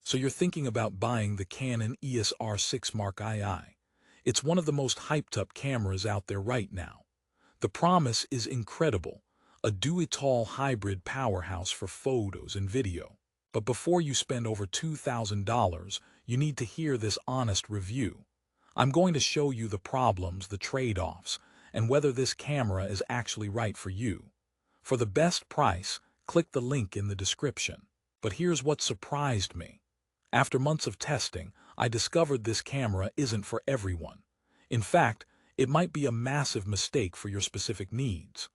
So you're thinking about buying the Canon EOS R6 Mark II. It's one of the most hyped-up cameras out there right now. The promise is incredible, a do-it-all hybrid powerhouse for photos and video. But before you spend over $2,000, you need to hear this honest review. I'm going to show you the problems, the trade-offs, and whether this camera is actually right for you. For the best price, click the link in the description. But here's what surprised me. After months of testing, I discovered this camera isn't for everyone. In fact, it might be a massive mistake for your specific needs.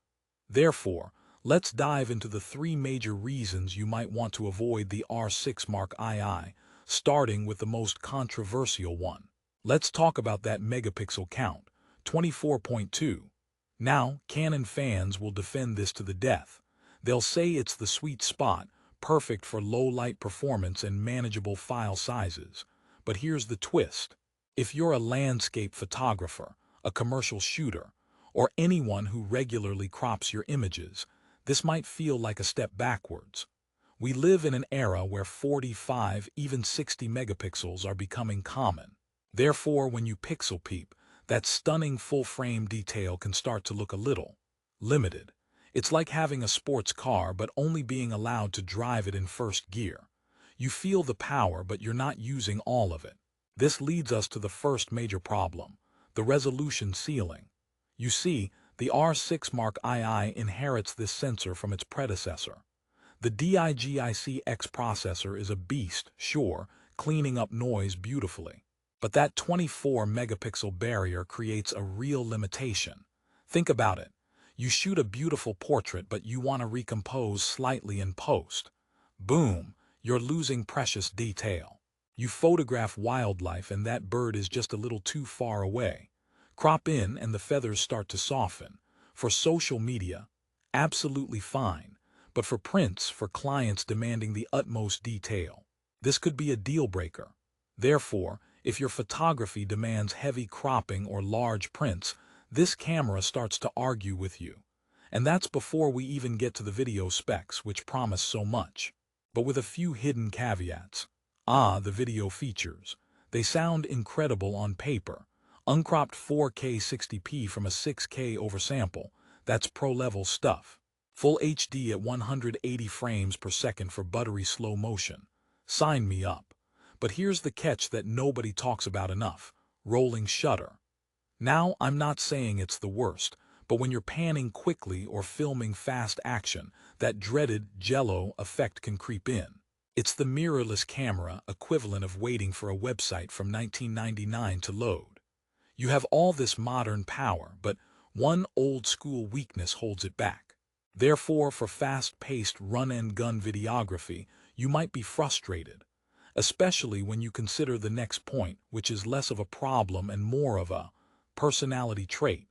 Therefore, let's dive into the 3 major reasons you might want to avoid the R6 Mark II, starting with the most controversial one. Let's talk about that megapixel count, 24.2. Now, Canon fans will defend this to the death. They'll say it's the sweet spot, perfect for low-light performance and manageable file sizes. But here's the twist. If you're a landscape photographer, a commercial shooter, or anyone who regularly crops your images, this might feel like a step backwards. We live in an era where 45, even 60 megapixels are becoming common. Therefore, when you pixel peep, that stunning full-frame detail can start to look a little limited. It's like having a sports car but only being allowed to drive it in first gear. You feel the power, but you're not using all of it. This leads us to the first major problem, the resolution ceiling. You see, the R6 Mark II inherits this sensor from its predecessor. The DIGIC-X processor is a beast, sure, cleaning up noise beautifully. But that 24-megapixel barrier creates a real limitation. Think about it. You shoot a beautiful portrait, but you want to recompose slightly in post. Boom, you're losing precious detail. You photograph wildlife and that bird is just a little too far away. Crop in and the feathers start to soften. For social media, absolutely fine. But for prints, for clients demanding the utmost detail, this could be a deal breaker. Therefore, if your photography demands heavy cropping or large prints, this camera starts to argue with you. And that's before we even get to the video specs, which promise so much. But with a few hidden caveats. The video features. They sound incredible on paper. Uncropped 4K 60p from a 6K oversample. That's pro-level stuff. Full HD at 180 frames per second for buttery slow motion. Sign me up. But here's the catch that nobody talks about enough. Rolling shutter. Now, I'm not saying it's the worst, but when you're panning quickly or filming fast action, that dreaded jello effect can creep in. It's the mirrorless camera equivalent of waiting for a website from 1999 to load. You have all this modern power, but one old-school weakness holds it back. Therefore, for fast-paced run-and-gun videography, you might be frustrated, especially when you consider the next point, which is less of a problem and more of a personality trait.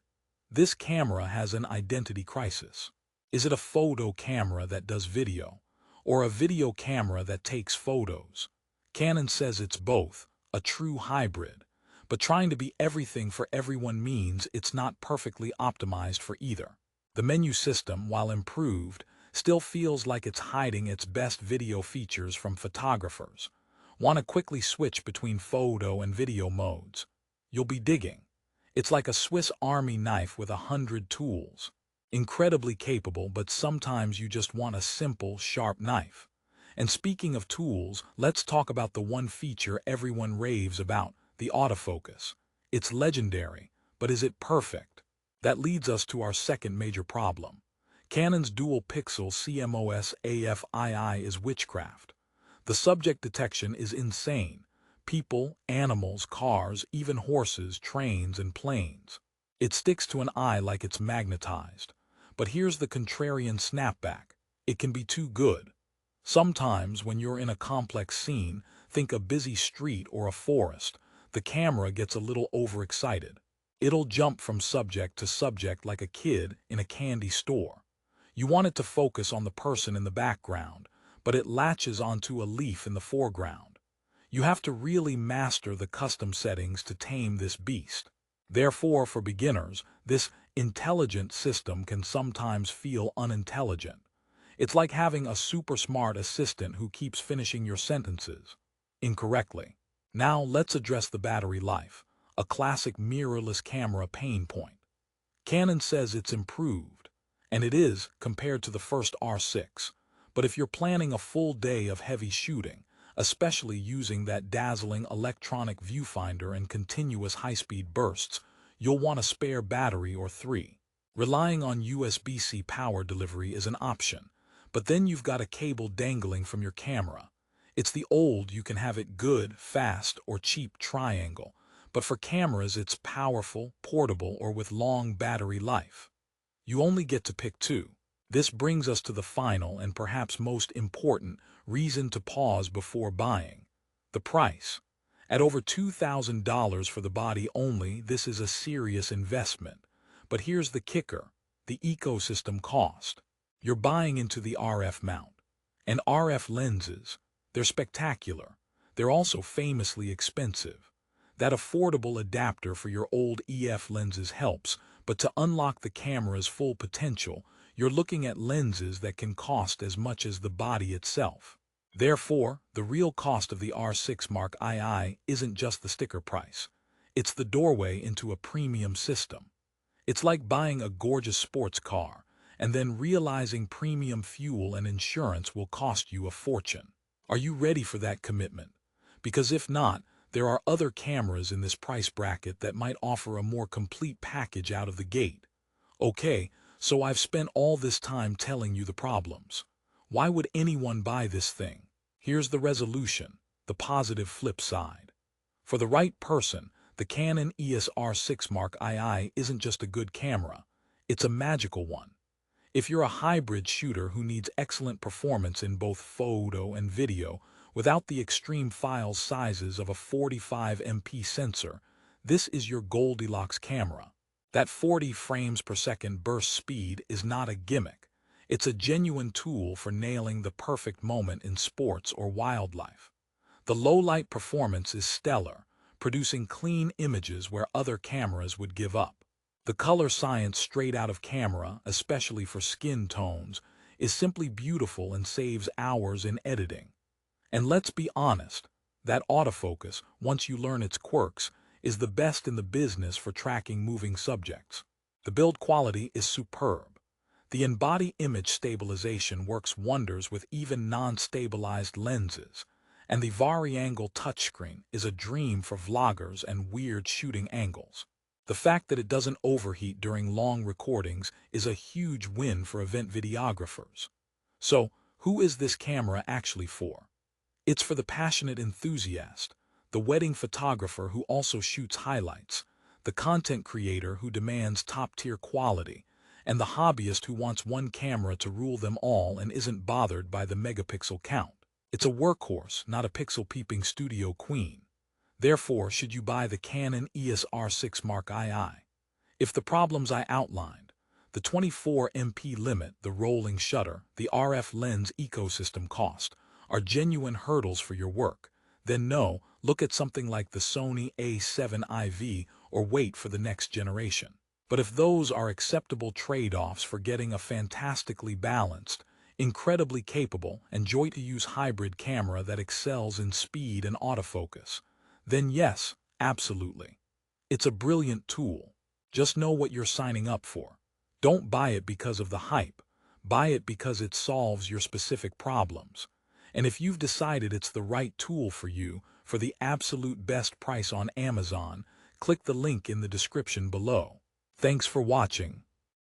This camera has an identity crisis. Is it a photo camera that does video, or a video camera that takes photos? Canon says it's both, a true hybrid. But trying to be everything for everyone means it's not perfectly optimized for either. The menu system, while improved, still feels like it's hiding its best video features from photographers. Want to quickly switch between photo and video modes? You'll be digging. It's like a Swiss Army knife with 100 tools. Incredibly capable, but sometimes you just want a simple, sharp knife. And speaking of tools, let's talk about the one feature everyone raves about, the autofocus. It's legendary, but is it perfect? That leads us to our second major problem. Canon's dual-pixel CMOS AF-II is witchcraft. The subject detection is insane. People, animals, cars, even horses, trains, and planes. It sticks to an eye like it's magnetized. But here's the contrarian snapback. It can be too good. Sometimes, when you're in a complex scene, think a busy street or a forest, the camera gets a little overexcited. It'll jump from subject to subject like a kid in a candy store. You want it to focus on the person in the background, but it latches onto a leaf in the foreground. You have to really master the custom settings to tame this beast. Therefore, for beginners, this intelligent system can sometimes feel unintelligent. It's like having a super smart assistant who keeps finishing your sentences. incorrectly. Now let's address the battery life, a classic mirrorless camera pain point. Canon says it's improved, and it is compared to the first R6. But if you're planning a full day of heavy shooting, especially using that dazzling electronic viewfinder and continuous high-speed bursts, you'll want a spare battery or three. Relying on USB-C power delivery is an option, but then you've got a cable dangling from your camera. It's the old you can have it good, fast, or cheap triangle, but for cameras it's powerful, portable, or with long battery life. You only get to pick two. This brings us to the final and perhaps most important reason to pause before buying: the price. At over $2,000 for the body only, this is a serious investment. But here's the kicker: the ecosystem cost. You're buying into the RF mount. And RF lenses, they're spectacular. They're also famously expensive. That affordable adapter for your old EF lenses helps, but to unlock the camera's full potential, you're looking at lenses that can cost as much as the body itself. Therefore, the real cost of the R6 Mark II isn't just the sticker price. It's the doorway into a premium system. It's like buying a gorgeous sports car and then realizing premium fuel and insurance will cost you a fortune. Are you ready for that commitment? Because if not, there are other cameras in this price bracket that might offer a more complete package out of the gate. Okay, so I've spent all this time telling you the problems. Why would anyone buy this thing? Here's the resolution, the positive flip side. For the right person, the Canon EOS R6 Mark II isn't just a good camera, it's a magical one. If you're a hybrid shooter who needs excellent performance in both photo and video without the extreme file sizes of a 45MP sensor, this is your Goldilocks camera. That 40 frames per second burst speed is not a gimmick. It's a genuine tool for nailing the perfect moment in sports or wildlife. The low-light performance is stellar, producing clean images where other cameras would give up. The color science straight out of camera, especially for skin tones, is simply beautiful and saves hours in editing. And let's be honest, that autofocus, once you learn its quirks, is the best in the business for tracking moving subjects. The build quality is superb. The in-body image stabilization works wonders with even non-stabilized lenses, and the vari-angle touchscreen is a dream for vloggers and weird shooting angles. The fact that it doesn't overheat during long recordings is a huge win for event videographers. So, who is this camera actually for? It's for the passionate enthusiast, the wedding photographer who also shoots highlights, the content creator who demands top-tier quality, and the hobbyist who wants one camera to rule them all and isn't bothered by the megapixel count. It's a workhorse, not a pixel-peeping studio queen. Therefore, should you buy the Canon EOS R6 Mark II? If the problems I outlined, the 24MP limit, the rolling shutter, the RF lens ecosystem cost, are genuine hurdles for your work, then no, look at something like the Sony A7 IV or wait for the next generation. But if those are acceptable trade-offs for getting a fantastically balanced, incredibly capable, and joy-to-use hybrid camera that excels in speed and autofocus, then yes, absolutely. It's a brilliant tool. Just know what you're signing up for. Don't buy it because of the hype. Buy it because it solves your specific problems. And if you've decided it's the right tool for you, for the absolute best price on Amazon, click the link in the description below. Thanks for watching.